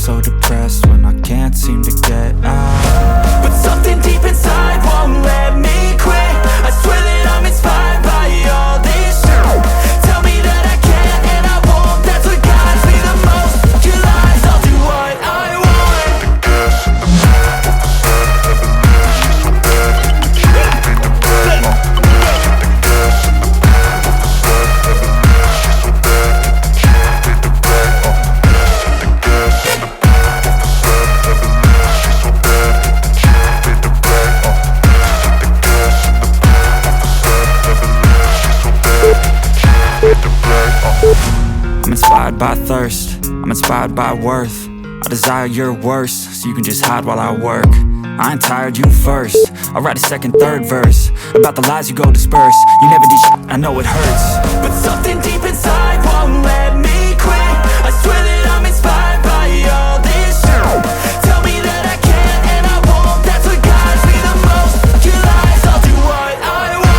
so depressed when I can't seem to get out. But something deep inside won't let me quit. I swear that I'm inspired by all this shit. Tell me that I can't and I won't. That's what guides me the most. Your lies, I'll do what I want. I'm inspired by thirst, I'm inspired by worth. I desire your worst, so you can just hide while I work. I ain't tired, you first. I'll write a second, third verse about the lies you go disperse. You never did shit, I know it hurts. But something deep inside won't let me quit. I swear that I'm inspired by all this shit. Tell me that I can't and I won't. That's what guides me the most. Your lies, I'll do what I want.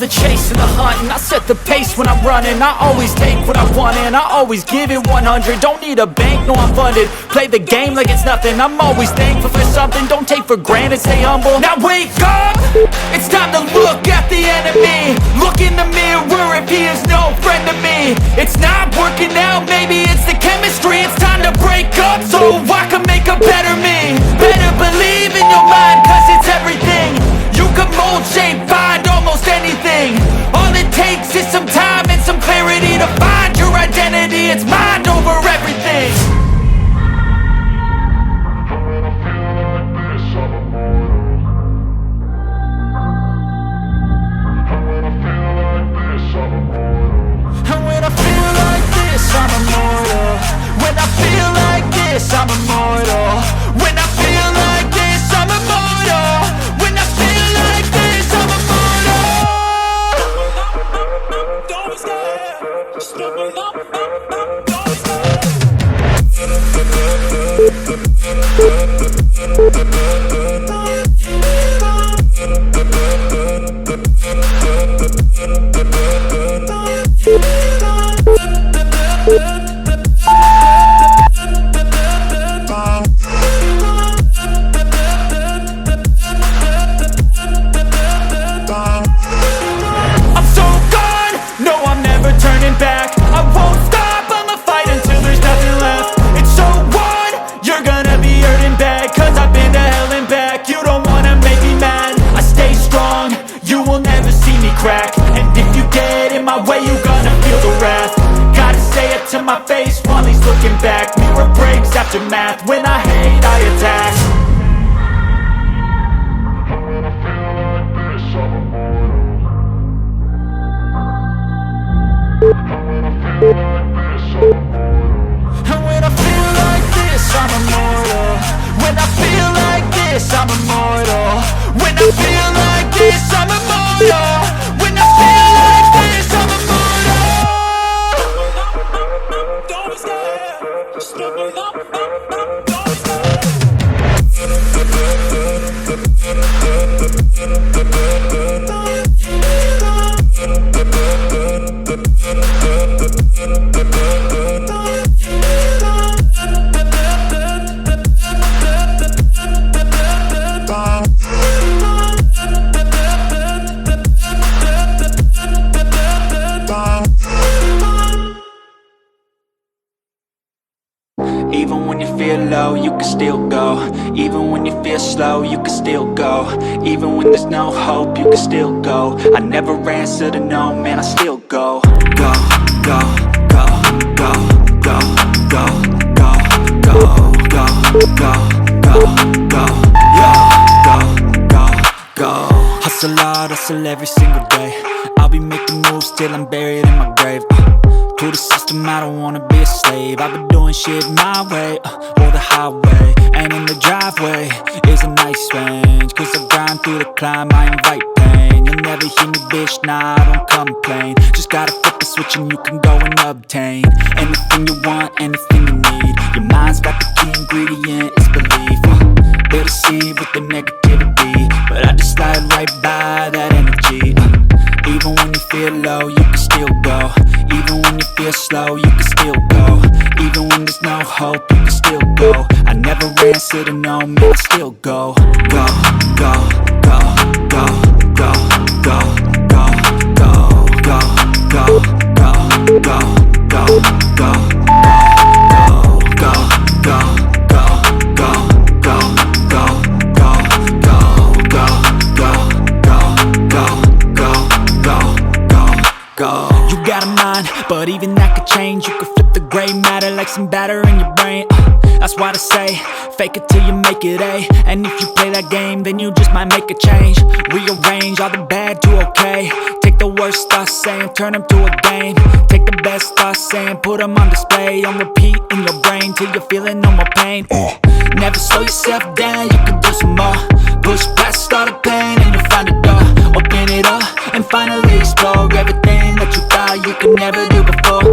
the chase and the hunt, and I set the pace when I'm running. I always take what I want and I always give it 100. Don't need a bank, no I'm funded. Play the game like it's nothing. I'm always thankful for something. Don't take for granted, stay humble. Now wake up, it's time to look at the enemy. Look in the mirror if he is no friend to me. It's not working out, maybe it's the chemistry. It's time to break up so I can make a better me. Better believe in your mind, cause it's everything. You can mold, shape, find almost anything. All it takes is some time and some clarity to find your identity. It's mind over everything. And when I feel like this, I'm immortal. When I feel like this, I'm immortal. When I feel like this, I'm immortal. When I feel like this, I'm immortal. Don't stop, stop, don't stop. I'm so gone, no I'm never turning back. I won't stop, I'ma fight until there's nothing left. It's so on, you're gonna be hurting bad, cause I've been to hell and back. You don't wanna make me mad, I stay strong, you will never see me crack. And if you get in my way, you gonna feel the wrath. Gotta say it to my face while he's looking back. Mirror breaks after math, when I hate I attack. And when I feel like this, I'm immortal. When I feel like this, I'm immortal. When I feel like this, I'm immortal. When I feel like this, I'm immortal. Don't stop, stop, don't stop. Even when you feel low, you can still go. Even when you feel slow, you can still go. Even when there's no hope, you can still go. I never answer to no, man, I still go. Go, go, go, go, go, go, go, go, go, go, go, go, go, go. Hustle hard, hustle every single day. I'll be making moves till I'm buried in my grave. To the system, I don't wanna be a slave. I've been doing shit my way, or the highway. And in the driveway is a nice range, cause I grind through the climb, I invite pain. You'll never hear me, bitch, nah, I don't complain. Just gotta flip the switch and you can go and obtain anything you want, anything you need. Your mind's got the key ingredient, it's belief. They'll deceive with the negativity, but I just slide right by that energy. Even when you feel low, you can still go. Even when you feel slow, you can still go. Even when there's no hope, you can still go. I never answer to no, man, I still go. Go, go, go, go, go, go, go, go, go, go, go, go, go, go, go, go, go. You got a mind, but even that could change. You could flip the gray matter like some batter in your brain. That's why I say, fake it till you make it A. And if you play that game, then you just might make a change. Rearrange all the bad to okay. Take the worst thoughts saying, turn them to a game. Take the best thoughts saying, put them on display. On repeat in your brain till you're feeling no more pain. Never slow yourself down, you can do some more. Push past all the pain and you'll find a door. Open it up and finally explore everything that you thought you could never do before.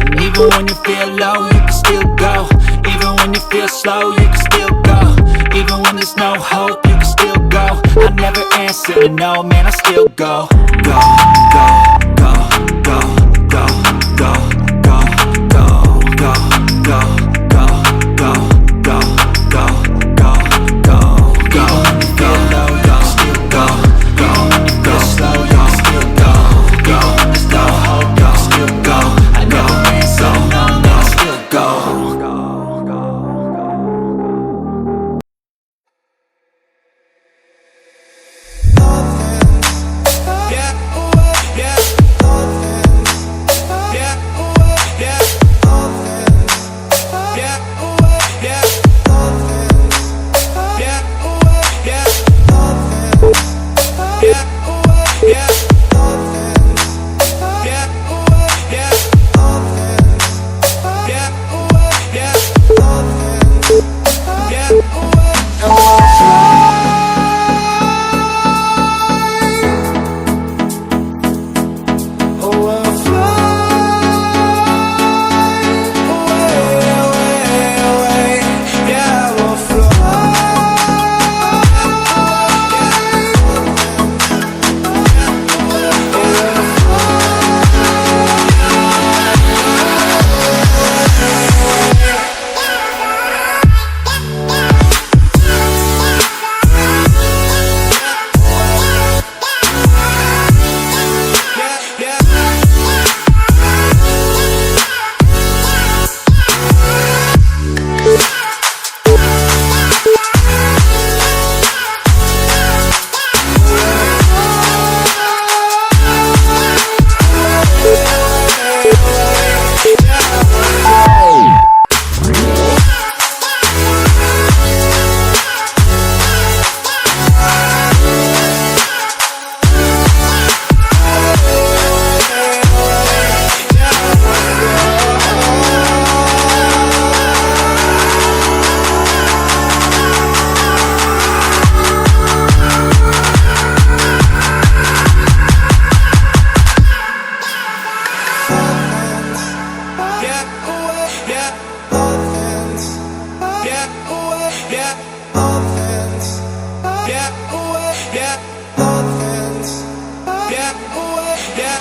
And even when you feel low, you can still go. Even when you feel slow, you can still go. Even when there's no hope, you can still go. I never dancing, you know, man, I still go. Go, go, go, go, go, go, go, go, go, go, go, go, go, go, go, go, go, go, low, you still go, go, go, slow, you still go, go, go, hold, you still go, I know, man, so no, man, I still go.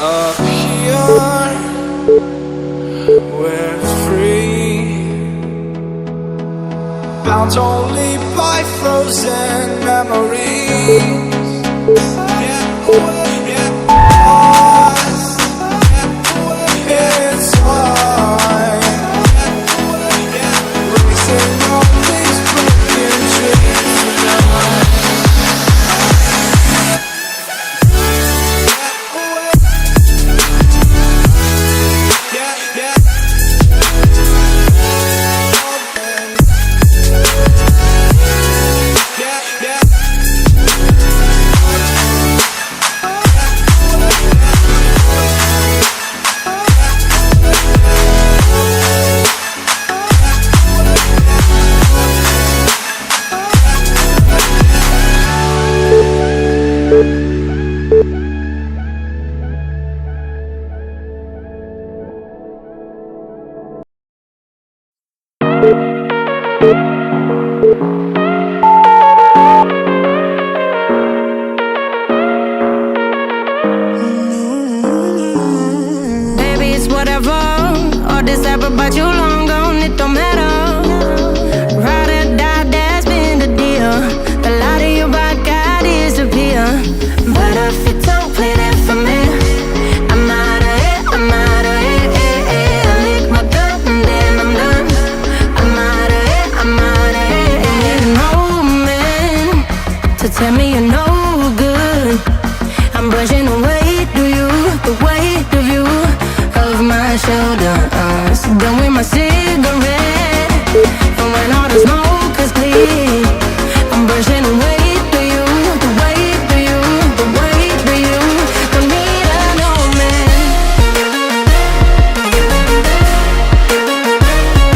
Up here, we're free, bound only by frozen memories. Lost in time, racing on these broken dreams. Baby, it's whatever. All this ever about you long gone, it don't matter. Ride or die, that's been the deal. The light of your body got disappear. But if you don't play that for me, I'm out of it, I'm out of it. I lick my gun and then I'm done. I'm out of it, I'm out of it. And there's no man to tell me you're no good. I'm brushing away the weight of you, of my shoulders. Done with my cigarette.